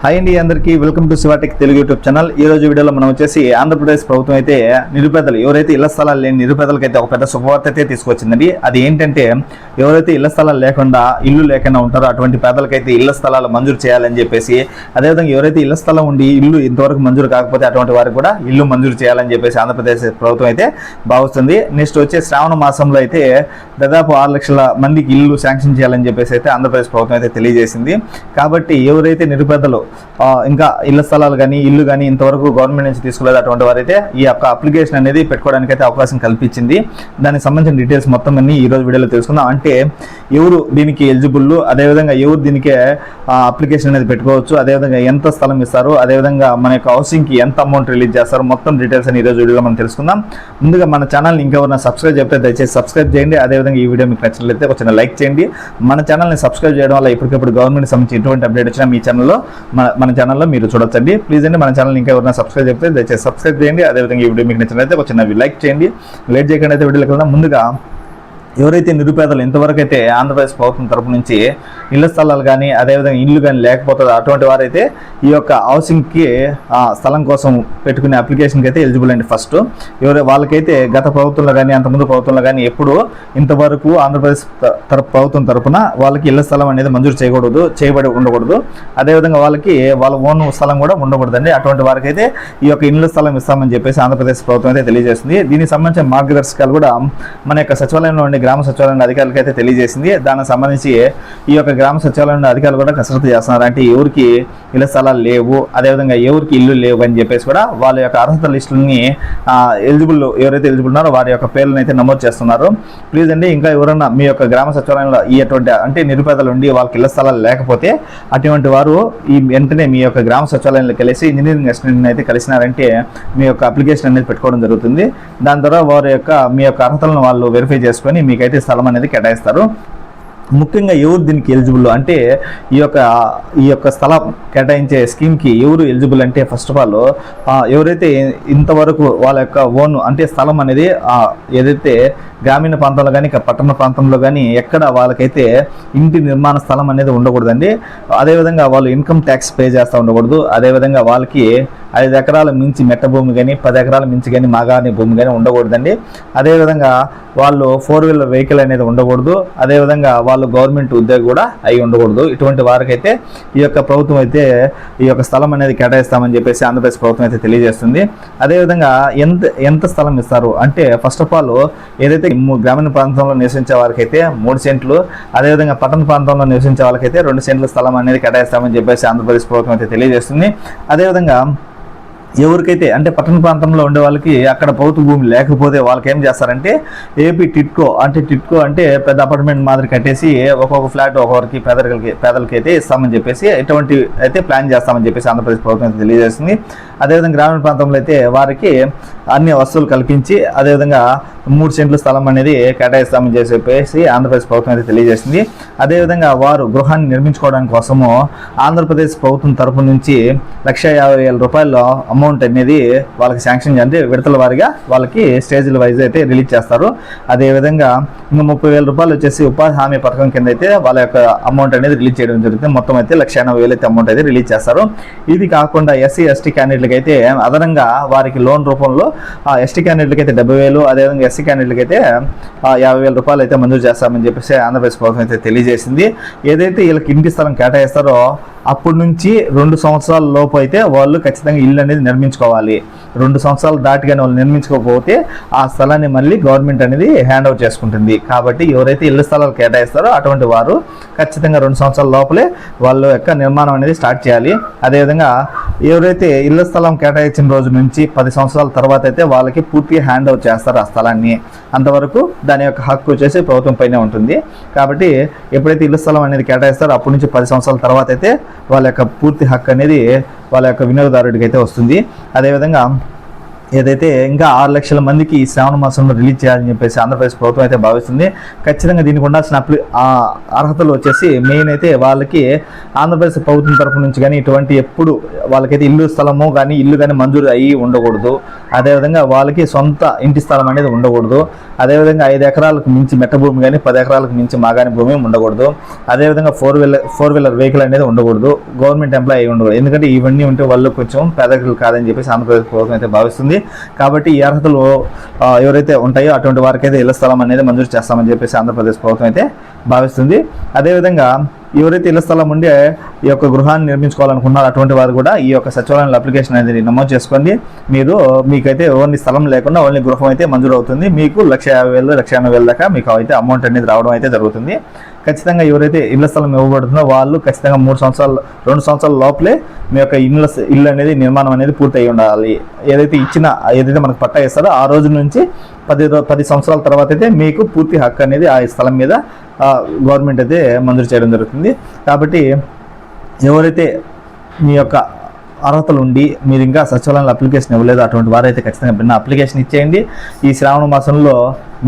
Hi అండి, అందరికీ welcome to Shivatech Telugu YouTube channel. ఈ రోజు వీడియోలో మనం వచ్చేసి ఆంధ్రప్రదేశ్ ప్రభుత్వం అయితే నిరుపేదలు ఎవరైతే ఇళ్ల స్థలాలు లేని నిరుపేదలకైతే ఒక పెద్ద శుభవార్త అయితే తీసుకొచ్చిందండి. అది ఏంటంటే ఎవరైతే ఇళ్ల స్థలాలు లేకుండా ఇల్లు లేకుండా ఉంటారో అటువంటి పేదలకైతే ఇళ్ల స్థలాలు మంజూరు చేయాలని చెప్పేసి, అదేవిధంగా ఎవరైతే ఇళ్ల స్థలం ఉండి ఇల్లు ఇంతవరకు మంజూరు కాకపోతే అటువంటి వారికి కూడా ఇల్లు మంజూరు చేయాలని చెప్పేసి ఆంధ్రప్రదేశ్ ప్రభుత్వం అయితే భావిస్తుంది. నెక్స్ట్ వచ్చే శ్రావణ మాసంలో అయితే దాదాపు 6 లక్షల మందికి ఇల్లు శాంక్షన్ చేయాలని చెప్పేసి అయితే ఆంధ్రప్రదేశ్ ప్రభుత్వం అయితే తెలియజేసింది. కాబట్టి ఎవరైతే నిరుపేదలు ఇంకా ఇళ్ల స్థలాలు కానీ ఇల్లు కానీ ఇంతవరకు గవర్నమెంట్ నుంచి తీసుకోలేదు అటువంటి వారైతే ఈ యొక్క అప్లికేషన్ అనేది పెట్టుకోవడానికి అయితే అవకాశం కల్పించింది. దానికి సంబంధించిన డీటెయిల్స్ మొత్తం అన్ని ఈ రోజు వీడియోలో తెలుసుకుందాం. అంటే ఎవరు దీనికి ఎలిజిబుల్, అదేవిధంగా ఎవరు దీనికి అప్లికేషన్ అనేది పెట్టుకోవచ్చు, అదేవిధంగా ఎంత స్థలం ఇస్తారు, అదేవిధంగా మన యొక్క హౌసింగ్కి ఎంత అమౌంట్ రిలీజ్ చేస్తారు, మొత్తం డీటెయిల్స్ అని ఈ రోజు వీడియోలో మనం తెలుసుకుందాం. ముందుగా మన ఛానల్ని ఇంకెవరైనా సబ్స్క్రైబ్ చెప్తే దయచేసి సబ్స్క్రైబ్ చేయండి. అదేవిధంగా ఈ వీడియో మీకు నచ్చినట్లయితే ఒక చిన్న లైక్ చేయండి. మన ఛానల్ని సబ్స్క్రైబ్ చేయడం వల్ల ఇప్పటికప్పుడు గవర్నమెంట్ సంబంధించి ఎటువంటి అప్డేట్ వచ్చినా మీ ఛానల్లో మన ఛానల్లో మీరు చూడొచ్చండి. ప్లీజ్ అండి, మన ఛానల్ ఇంకా ఎవరైనా సబ్స్క్రైబ్ చెప్తే దయచేసి సబ్స్క్రైబ్ చేయండి. అదేవిధంగా ఈ వీడియో మీకు నచ్చినట్లయితే ఒక చిన్న లైక్ చేయండి. లేట్ చేయకుండా అయితే వీడియోకి వెళ్దాం. ముందుగా ఎవరైతే నిరుపేదలు ఇంతవరకు అయితే ఆంధ్రప్రదేశ్ ప్రభుత్వం తరపు నుంచి ఇళ్ల స్థలాలు కానీ అదేవిధంగా ఇల్లు కానీ లేకపోతుందో అటువంటి వారైతే ఈ యొక్క హౌసింగ్కి స్థలం కోసం పెట్టుకునే అప్లికేషన్కి అయితే ఎలిజిబుల్ అండి. ఫస్ట్ వాళ్ళకైతే గత ప్రభుత్వంలో కానీ అంతకుముందు ప్రభుత్వంలో కానీ ఎప్పుడు ఇంతవరకు ఆంధ్రప్రదేశ్ ప్రభుత్వం తరపున వాళ్ళకి ఇళ్ల స్థలం అనేది మంజూరు చేయబడి ఉండకూడదు. అదేవిధంగా వాళ్ళకి వాళ్ళ ఓన్ స్థలం కూడా ఉండకూడదండి. అటువంటి వారికైతే ఈ యొక్క ఇళ్ల స్థలం ఇస్తామని చెప్పేసి ఆంధ్రప్రదేశ్ ప్రభుత్వం అయితే తెలియజేస్తుంది. దీనికి సంబంధించిన మార్గదర్శకాలు కూడా మన యొక్క సచివాలయంలో ఉండే గ్రామ సచివాలయం అధికారులకు అయితే తెలియజేసింది. దానికి సంబంధించి ఈ యొక్క గ్రామ సచివాలయం అధికారులు కూడా కసరత్తు చేస్తున్నారు. అంటే ఎవరికి ఇళ్ల స్థలాలు లేవు, అదేవిధంగా ఎవరికి ఇల్లు లేవు అని చెప్పేసి కూడా వాళ్ళ యొక్క అర్హత లిస్టులని ఎవరైతే ఎలిజిబుల్ ఉన్నారో వారి యొక్క పేర్లను అయితే నమోదు చేస్తున్నారు. ప్లీజ్ అండి, ఇంకా ఎవరైనా మీ యొక్క గ్రామ సచివాలయంలో ఈ అటువంటి అంటే నిరుపేదలు ఉండి వాళ్ళకి ఇళ్ల స్థలాలు లేకపోతే అటువంటి వారు ఈ వెంటనే మీ యొక్క గ్రామ సచివాలయంలో కలిసి ఇంజనీరింగ్ అసిస్టెంట్ని అయితే కలిసినారంటే మీ యొక్క అప్లికేషన్ అనేది పెట్టుకోవడం జరుగుతుంది. దాని ద్వారా మీ యొక్క అర్హతలను వాళ్ళు వెరిఫై చేసుకొని మీకైతే స్థలం అనేది కేటాయిస్తారు. ముఖ్యంగా ఎవరు దీనికి ఎలిజిబుల్ అంటే ఈ యొక్క స్థలం కేటాయించే స్కీమ్కి ఎవరు ఎలిజిబుల్ అంటే ఫస్ట్ ఆఫ్ ఆల్ ఎవరైతే ఇంతవరకు వాళ్ళ యొక్క ఓన్ అంటే స్థలం అనేది ఏదైతే గ్రామీణ ప్రాంతంలో కానీ పట్టణ ప్రాంతంలో కానీ ఎక్కడ వాళ్ళకైతే ఇంటి నిర్మాణ స్థలం అనేది ఉండకూడదండి. అదేవిధంగా వాళ్ళు ఇన్కమ్ ట్యాక్స్ పే చేస్తూ ఉండకూడదు. అదేవిధంగా వాళ్ళకి 5 ఎకరాల మించి మెట్ట భూమి కానీ 10 ఎకరాల మించి కానీ మాగాని భూమి కానీ ఉండకూడదండి. అదేవిధంగా వాళ్ళు 4-వీలర్ వెహికల్ అనేది ఉండకూడదు. అదేవిధంగా వాళ్ళు గవర్నమెంట్ ఉద్యోగి కూడా అయి ఉండకూడదు. ఇటువంటి వారికైతే ఈ యొక్క ప్రభుత్వం అయితే ఈ యొక్క స్థలం అనేది కేటాయిస్తామని చెప్పేసి ఆంధ్రప్రదేశ్ ప్రభుత్వం అయితే తెలియజేస్తుంది. అదేవిధంగా ఎంత స్థలం ఇస్తారు అంటే ఫస్ట్ ఆఫ్ ఆల్ ఏదైతే గ్రామీణ ప్రాంతంలో నివసించే వారికైతే 3 సెంట్లు, అదేవిధంగా పట్టణ ప్రాంతంలో నివసించే వాళ్ళకైతే 2 సెంట్ల స్థలం అనేది కేటాయిస్తామని చెప్పేసి ఆంధ్రప్రదేశ్ ప్రభుత్వం అయితే తెలియజేస్తుంది. అదేవిధంగా ఎవరికైతే అంటే పట్టణ ప్రాంతంలో ఉండే వాళ్ళకి అక్కడ ప్రభుత్వ భూమి లేకపోతే వాళ్ళకి ఏం చేస్తారంటే ఏపీ టిట్కో అంటే పెద్ద అపార్ట్మెంట్ మాదిరి కట్టేసి ఒక్కొక్క ఫ్లాట్ ఒక్కొక్కరికి పేదలకి అయితే ఇస్తామని చెప్పేసి ఇటువంటి అయితే ప్లాన్ చేస్తామని చెప్పేసి ఆంధ్రప్రదేశ్ ప్రభుత్వం తెలియజేస్తుంది. అదేవిధంగా గ్రామీణ ప్రాంతంలో అయితే వారికి అన్ని వస్తువులు కల్పించి అదేవిధంగా 3 సెంట్ల స్థలం అనేది కేటాయిస్తామని చెప్పేసి ఆంధ్రప్రదేశ్ ప్రభుత్వం అయితే తెలియజేసింది. అదేవిధంగా వారు గృహాన్ని నిర్మించుకోవడానికి కోసము ఆంధ్రప్రదేశ్ ప్రభుత్వం తరపు నుంచి 1,50,000 రూపాయల అమౌంట్ అనేది వాళ్ళకి శాంక్షన్ అంటే విడతల వారిగా వాళ్ళకి స్టేజ్ల వైజ్ అయితే రిలీజ్ చేస్తారు. అదేవిధంగా ఇంకా 30,000 రూపాయలు వచ్చేసి ఉపాధి హామీ పథకం కింద అయితే వాళ్ళ యొక్క అమౌంట్ అనేది రిలీజ్ చేయడం జరుగుతుంది. మొత్తం అయితే 1,80,000 అయితే అమౌంట్ అయితే రిలీజ్ చేస్తారు. ఇది కాకుండా ఎస్సీ ఎస్టీ క్యాండిడేట్లకి అయితే అదనంగా వారికి లోన్ రూపంలో ఎస్టీ క్యాండిడేట్లకి అయితే 70,000, అదేవిధంగా ఎస్సీ క్యాండిడేట్లకి అయితే 50,000 రూపాయలు అయితే మంజూరు చేస్తామని చెప్పేసి ఆంధ్రప్రదేశ్ ప్రభుత్వం అయితే తెలియజేసింది. ఏదైతే వీళ్ళకి ఇంటి స్థలం కేటాయిస్తారో అప్పటి నుంచి 2 సంవత్సరాల లోపు అయితే వాళ్ళు ఖచ్చితంగా ఇల్లు అనేది నిర్మించుకోవాలి. 2 సంవత్సరాలు దాటిగానే వాళ్ళు నిర్మించుకోకపోతే ఆ స్థలాన్ని మళ్ళీ గవర్నమెంట్ అనేది హ్యాండ్ ఓవర్ చేసుకుంటుంది. కాబట్టి ఎవరైతే ఇళ్ల స్థలాలు కేటాయిస్తారో అటువంటి వారు ఖచ్చితంగా 2 సంవత్సరాల లోపలే వాళ్ళ యొక్క నిర్మాణం అనేది స్టార్ట్ చేయాలి. అదేవిధంగా ఎవరైతే ఇళ్ల స్థలం కేటాయించిన రోజు నుంచి 10 సంవత్సరాల తర్వాత అయితే వాళ్ళకి పూర్తిగా హ్యాండ్ ఓవర్ చేస్తారు ఆ స్థలాన్ని. అంతవరకు దాని యొక్క హక్కు వచ్చేసి ప్రభుత్వం పైనే ఉంటుంది. కాబట్టి ఎప్పుడైతే ఇళ్ల స్థలం అనేది కేటాయిస్తారో అప్పటి నుంచి 10 సంవత్సరాల తర్వాత అయితే వాళ్ళ యొక్క పూర్తి హక్కు అనేది వాళ్ళ యొక్క వినియోగదారుడికి అయితే వస్తుంది. అదేవిధంగా ఏదైతే ఇంకా 6 లక్షల మందికి ఈ శ్రావణ మాసంలో రిలీజ్ చేయాలని చెప్పేసి ఆంధ్రప్రదేశ్ ప్రభుత్వం అయితే భావిస్తుంది. ఖచ్చితంగా దీనికి ఉండాల్సిన అర్హతలు వచ్చేసి మెయిన్ అయితే వాళ్ళకి ఆంధ్రప్రదేశ్ ప్రభుత్వం తరపు నుంచి కానీ ఇటువంటి ఎప్పుడు వాళ్ళకైతే ఇల్లు స్థలము కానీ ఇల్లు కానీ మంజూరు అయ్యి ఉండకూడదు. అదేవిధంగా వాళ్ళకి సొంత ఇంటి స్థలం అనేది ఉండకూడదు. అదేవిధంగా 5 ఎకరాలకు మించి మెట్ట భూమి కానీ 10 ఎకరాలకు మించి మాగాని భూమి ఉండకూడదు. అదేవిధంగా ఫోర్ వీలర్ వెహికల్ అనేది ఉండకూడదు. గవర్నమెంట్ ఎంప్లాయీ ఉండకూడదు. ఎందుకంటే ఇవన్నీ ఉంటే వాళ్ళు కొంచెం పేదరికులు కాదని చెప్పేసి ఆంధ్రప్రదేశ్ ప్రభుత్వం అయితే భావిస్తుంది. కాబట్టి ఈ అర్హతలు ఎవరైతే ఉంటాయో అటువంటి వారికి అయితే ఇళ్ల స్థలం అనేది మంజూరు చేస్తామని చెప్పేసి ఆంధ్రప్రదేశ్ ప్రభుత్వం అయితే భావిస్తుంది. అదేవిధంగా ఎవరైతే ఇళ్ల స్థలం ఉండే ఈ యొక్క గృహాన్ని నిర్మించుకోవాలనుకున్నారో అటువంటి వారు కూడా ఈ యొక్క సచివాలయంలో అప్లికేషన్ అనేది నమోదు చేసుకోండి. మీకైతే ఓన్లీ స్థలం లేకుండా ఓన్లీ గృహం అయితే మంజూరు అవుతుంది. మీకు 1,50,000 1,80,000 దాకా మీకు అయితే అమౌంట్ అనేది రావడం అయితే జరుగుతుంది. ఖచ్చితంగా ఎవరైతే ఇళ్ల స్థలం ఇవ్వబడుతుందో వాళ్ళు ఖచ్చితంగా 2 సంవత్సరాల లోపలే మీ యొక్క ఇల్లు అనేది నిర్మాణం అనేది పూర్తి అయి ఉండాలి. ఏదైతే మనకు పట్టా ఇస్తారో ఆ రోజు నుంచి 10 సంవత్సరాల తర్వాత అయితే మీకు పూర్తి హక్కు అనేది ఆ స్థలం మీద గవర్నమెంట్ అయితే మంజూరు చేయడం జరుగుతుంది. కాబట్టి ఎవరైతే మీ యొక్క అర్హతలు ఉండి మీరు ఇంకా సచివాలయంలో అప్లికేషన్ ఇవ్వలేదు అటువంటి వారైతే ఖచ్చితంగా భిన్న అప్లికేషన్ ఇచ్చేయండి. ఈ శ్రావణ మాసంలో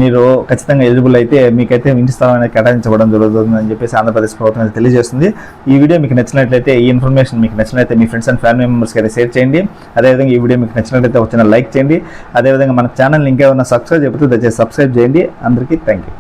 మీరు ఖచ్చితంగా ఎలిజిబుల్ అయితే మీకైతే ఇంటి స్థలం అనేది కేటాయించబడడం జరుగుతుందని చెప్పేసి ఆంధ్రప్రదేశ్ ప్రభుత్వం అయితే తెలియజేస్తుంది. ఈ వీడియో మీకు నచ్చినట్లయితే, ఈ ఇన్ఫర్మేషన్ మీకు నచ్చినట్లయితే మీ ఫ్రెండ్స్ అండ్ ఫ్యామిలీ మెంబర్స్కి అయితే షేర్ చేయండి. అదేవిధంగా ఈ వీడియో మీకు నచ్చినట్లయితే ఒక చిన్న లైక్ చేయండి. అదేవిధంగా మన ఛానల్ని ఇంకేమైనా సబ్స్క్రైబ్ చెబుతూ దయచేసి సబ్స్క్రైబ్ చేయండి. అందరికీ థ్యాంక్ యూ.